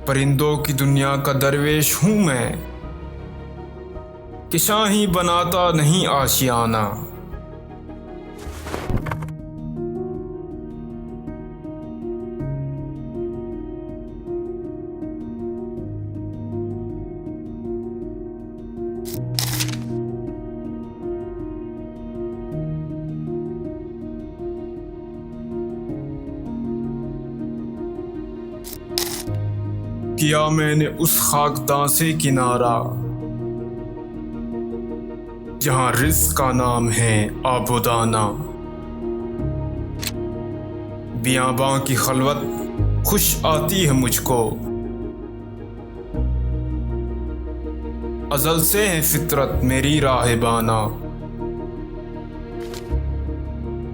परिंदों की दुनिया का दरवेश हूँ मैं, कि शाही बनाता नहीं आशियाना। किया मैंने उस खाकदां से किनारा, जहां रिज़्क़ का नाम है आबुदाना। बियाबां की खलवत खुश आती है मुझको, अज़ल से है फितरत मेरी राहबाना।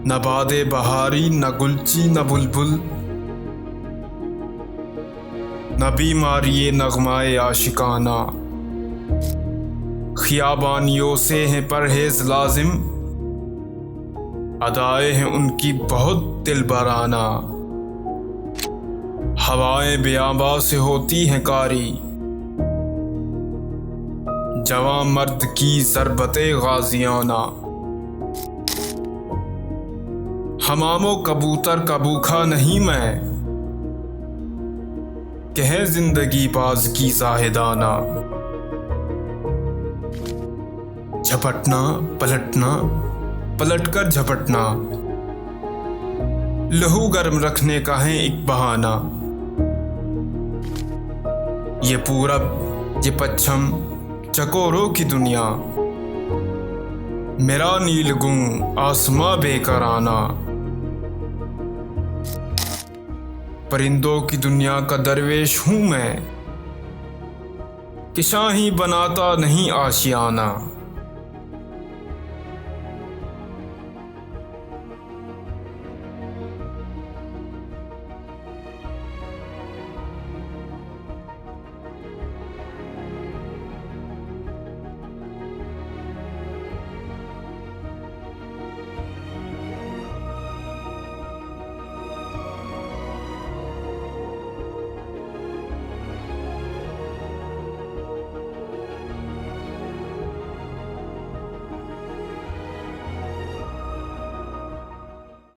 न बादे बहारी न गुलची न बुलबुल, न बीमारी नगमाए आशिकाना। खियाबानियों से है परहेज लाजिम, अदाएं हैं उनकी बहुत दिलबराना। हवाएं बेआबा से होती हैं कारी, जवां मर्द की ज़रबते गाजियाना। हमामो कबूतर का भूखा नहीं मैं, कहे जिंदगी बाज की जाहिदाना। झपटना पलटना पलटकर झपटना, लहू गर्म रखने का है एक बहाना। ये पूरब ये पश्चिम चकोरों की दुनिया, मेरा नीलगुं आसमां बेकराना। परिंदों की दुनिया का दरवेश हूँ मैं, कि शाही बनाता नहीं आशियाना।